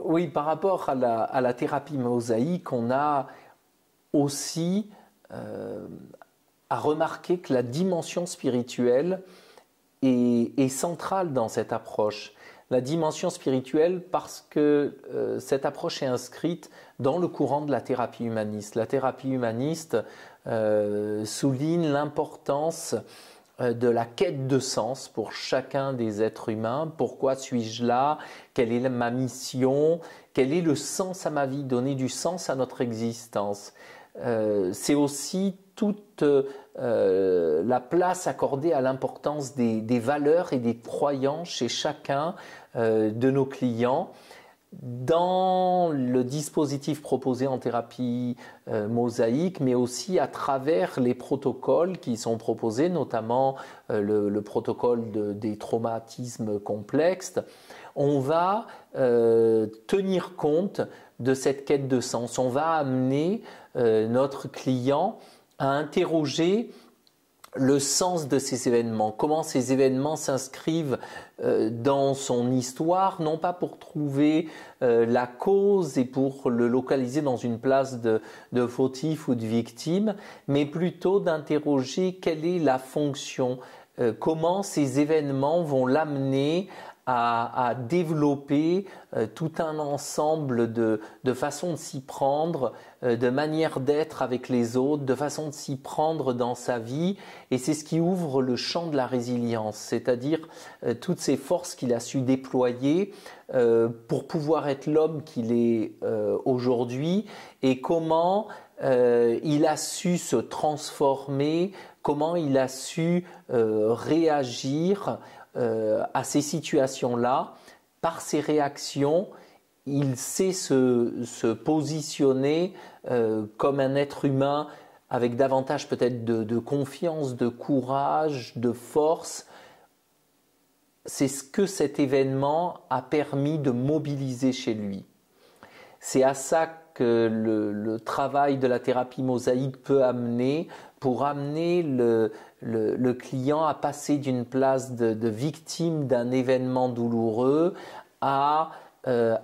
Oui, par rapport à la thérapie mosaïque, on a aussi à remarquer que la dimension spirituelle est centrale dans cette approche. La dimension spirituelle parce que cette approche est inscrite dans le courant de la thérapie humaniste. La thérapie humaniste souligne l'importance de la quête de sens pour chacun des êtres humains. Pourquoi suis-je là? Quelle est ma mission? Quel est le sens à ma vie? Donner du sens à notre existence. C'est aussi toute la place accordée à l'importance des valeurs et des croyances chez chacun de nos clients. Dans le dispositif proposé en thérapie mosaïque, mais aussi à travers les protocoles qui sont proposés, notamment le protocole des traumatismes complexes, on va tenir compte de cette quête de sens. On va amener notre client à interroger le sens de ces événements, comment ces événements s'inscrivent dans son histoire, non pas pour trouver la cause et pour le localiser dans une place de fautif ou de victime, mais plutôt d'interroger quelle est la fonction, comment ces événements vont l'amener à développer tout un ensemble de façons de s'y prendre, de manières d'être avec les autres, de façons de s'y prendre dans sa vie. Et c'est ce qui ouvre le champ de la résilience, c'est-à-dire toutes ces forces qu'il a su déployer pour pouvoir être l'homme qu'il est aujourd'hui et comment il a su se transformer, comment il a su réagir à ces situations-là. Par ses réactions, il sait se positionner comme un être humain avec davantage peut-être de confiance, de courage, de force. C'est ce que cet événement a permis de mobiliser chez lui. C'est à ça que le travail de la thérapie mosaïque peut amener, pour amener le client à passer d'une place de victime d'un événement douloureux à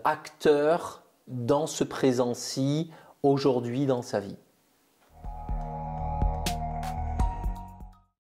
acteur dans ce présent-ci, aujourd'hui dans sa vie.